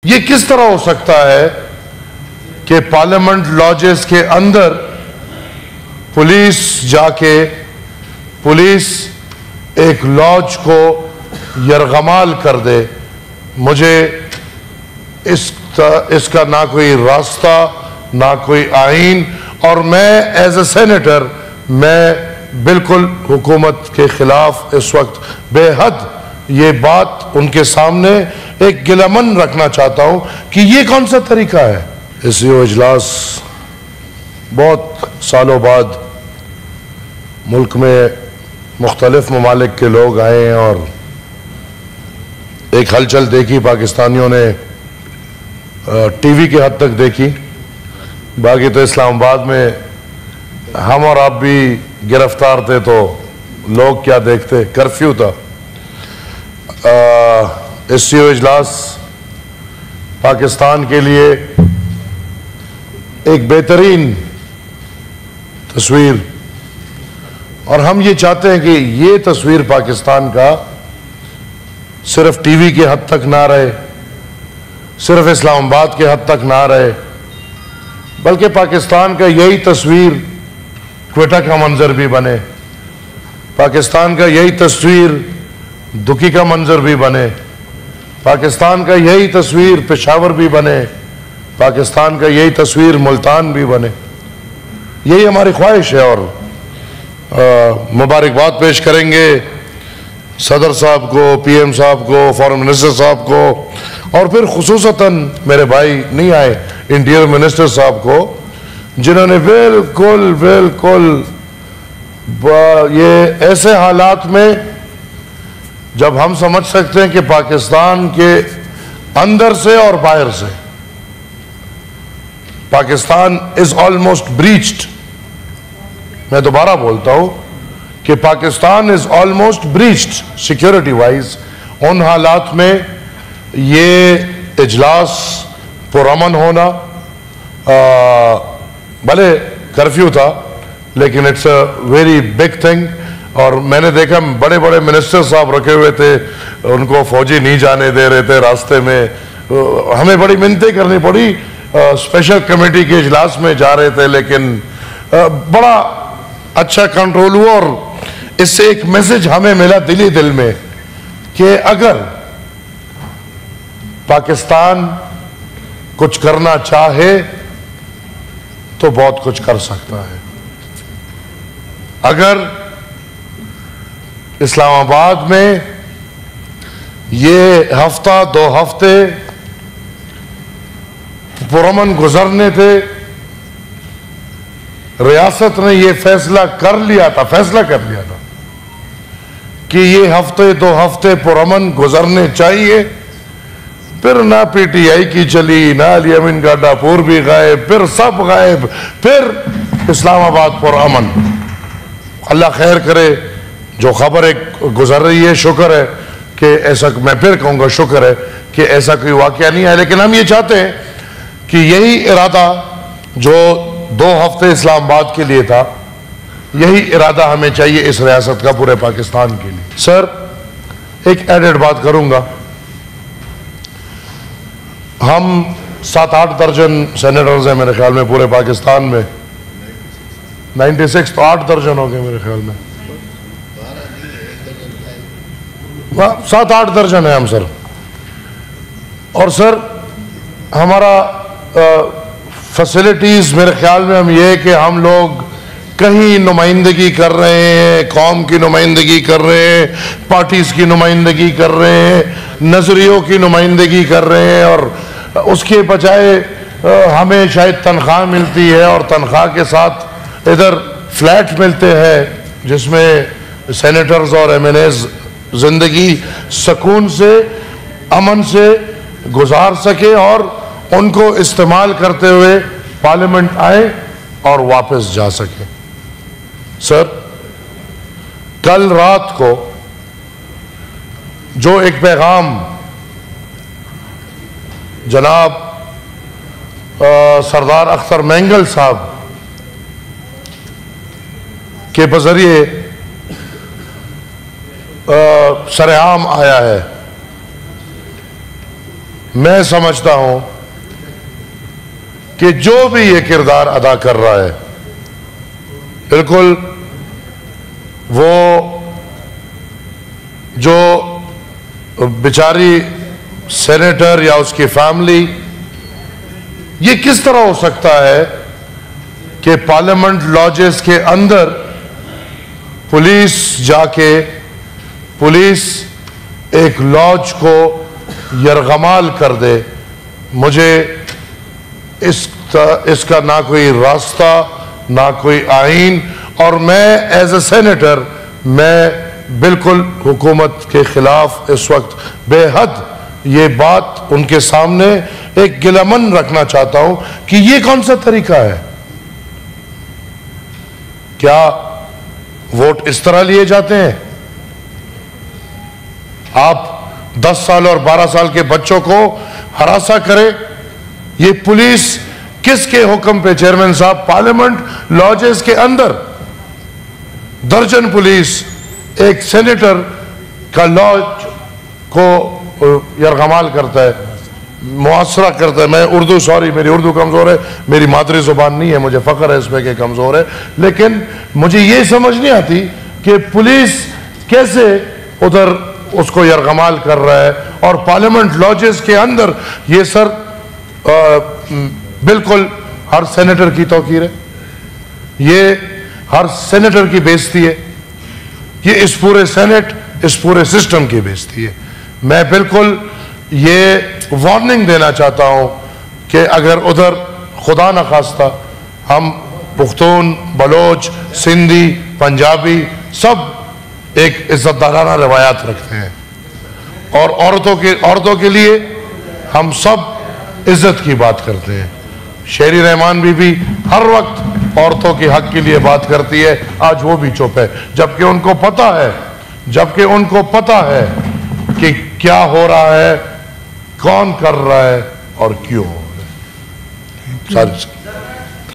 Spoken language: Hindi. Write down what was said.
ये किस तरह हो सकता है कि पार्लियामेंट लॉजेस के अंदर पुलिस एक लॉज को यरगमाल कर दे? मुझे इसका ना कोई रास्ता, ना कोई आईन, और मैं एज ए सेनेटर मैं बिल्कुल हुकूमत के खिलाफ इस वक्त बेहद ये बात उनके सामने एक गिलामन रखना चाहता हूं कि ये कौन सा तरीका है। इस इजलास बहुत सालों बाद मुल्क में मुख्तलिफ ममालिक के लोग आए हैं और एक हलचल देखी, पाकिस्तानियों ने टीवी की हद तक देखी। बाकी तो इस्लामाबाद में हम और आप भी गिरफ्तार थे तो लोग क्या देखते, कर्फ्यू था। इस इजलास पाकिस्तान के लिए एक बेहतरीन तस्वीर, और हम ये चाहते हैं कि ये तस्वीर पाकिस्तान का सिर्फ टीवी की हद तक ना रहे, सिर्फ इस्लामाबाद के हद तक ना रहे, बल्कि पाकिस्तान का यही तस्वीर क्वेटा का मंजर भी बने, पाकिस्तान का यही तस्वीर दुखी का मंजर भी बने, पाकिस्तान का यही तस्वीर पेशावर भी बने, पाकिस्तान का यही तस्वीर मुल्तान भी बने। यही हमारी ख्वाहिश है। और मुबारकबाद पेश करेंगे सदर साहब को, पीएम साहब को, फॉरेन मिनिस्टर साहब को, और फिर खुसूसतन मेरे भाई नहीं आए इंटीरियर मिनिस्टर साहब को, जिन्होंने बिल्कुल ये ऐसे हालात में जब हम समझ सकते हैं कि पाकिस्तान के अंदर से और बाहर से पाकिस्तान इज ऑलमोस्ट ब्रीच्ड, मैं दोबारा बोलता हूं कि Pakistan is almost breached security wise, उन हालात में ये इजलास पुरअमन होना, भले कर्फ्यू था लेकिन it's a very big thing. और मैंने देखा बड़े बड़े मिनिस्टर साहब रखे हुए थे, उनको फौजी नहीं जाने दे रहे थे रास्ते में, हमें बड़ी मिन्नतें करनी पड़ी, स्पेशल कमेटी के इजलास में जा रहे थे, लेकिन बड़ा अच्छा कंट्रोल हुआ। और इससे एक मैसेज हमें मिला दिली दिल में कि अगर पाकिस्तान कुछ करना चाहे तो बहुत कुछ कर सकता है। अगर इस्लामाबाद में ये हफ्ता 2 हफ्ते पुरअमन गुजरने थे, रियासत ने ये फैसला कर लिया था कि ये हफ्ते 2 हफ्ते पुरअमन गुजरने चाहिए, फिर ना पीटीआई की चली, ना अली अमीन गाडापुर भी गायब, फिर सब गायब, फिर इस्लामाबाद पुरअमन। अल्लाह खैर करे, जो खबर एक गुजर रही है, शुक्र है कि ऐसा, मैं फिर कहूंगा शुक्र है कि ऐसा कोई वाकया नहीं है। लेकिन हम ये चाहते हैं कि यही इरादा जो 2 हफ्ते इस्लामाबाद के लिए था, यही इरादा हमें चाहिए इस रियासत का पूरे पाकिस्तान के लिए। सर, एक एडेड बात करूंगा, हम 7-8 दर्जन सेनेटर्स हैं मेरे ख्याल में पूरे पाकिस्तान में, 96 तो 8 दर्जन हो गए मेरे ख्याल में, 7-8 दर्जन है हम सर। और सर हमारा फैसिलिटीज मेरे ख्याल में हम ये कि हम लोग कहीं नुमाइंदगी कर रहे हैं, कौम की नुमाइंदगी कर रहे हैं, पार्टीज की नुमाइंदगी कर रहे हैं, नजरियों की नुमाइंदगी कर रहे हैं, और उसके बजाय हमें शायद तनख्वाह मिलती है और तनख्वाह के साथ इधर फ्लैट मिलते हैं जिसमें सेनेटर्स और एमएनएज जिंदगी सुकून से, अमन से गुजार सके और उनको इस्तेमाल करते हुए पार्लियामेंट आए और वापस जा सके। सर, कल रात को जो एक पैगाम जनाब सरदार अख्तर मैंगल साहब के बजरिए सरेआम आया है, मैं समझता हूं कि जो भी ये किरदार अदा कर रहा है, बिल्कुल वो जो बेचारी सेनेटर या उसकी फैमिली, ये किस तरह हो सकता है कि पार्लियामेंट लॉजेस के अंदर पुलिस जाके पुलिस एक लॉज को यरगमाल कर दे। मुझे इसका ना कोई रास्ता ना कोई आईन, और मैं एज ए सेनेटर मैं बिल्कुल हुकूमत के खिलाफ इस वक्त बेहद ये बात उनके सामने एक गिलामन रखना चाहता हूं कि ये कौन सा तरीका है। क्या वोट इस तरह लिए जाते हैं? आप 10 साल और 12 साल के बच्चों को हरासा करें। ये पुलिस किसके हुक्म पे? चेयरमैन साहब, पार्लियामेंट लॉजेस के अंदर दर्जन पुलिस एक सेनेटर का लॉज को यरगमाल करता है, मुआसरा करता है। मैं उर्दू, सॉरी मेरी उर्दू कमजोर है, मेरी मादरी जुबान नहीं है, मुझे फख्र है इसमें कि कमजोर है, लेकिन मुझे ये समझ नहीं आती कि पुलिस कैसे उधर उसको यरगमाल कर रहा है और पार्लियामेंट लॉजेस के अंदर। ये सर बिल्कुल हर सेनेटर की तौकीर है, ये हर सेनेटर की बेइज्जती है, ये इस पूरे सेनेट, इस पूरे सिस्टम की बेइज्जती है। मैं बिल्कुल ये वार्निंग देना चाहता हूं कि अगर उधर खुदा न खास्ता हम पुख्तून, बलोच, सिंधी, पंजाबी सब एक इज्जतदाराना रवायात रखते हैं और औरतों के लिए हम सब इज्जत की बात करते हैं। शेरी रहमान बीबी हर वक्त औरतों के हक के लिए बात करती है, आज वो भी चुप है, जबकि उनको पता है कि क्या हो रहा है, कौन कर रहा है और क्यों हो रहा है। सारी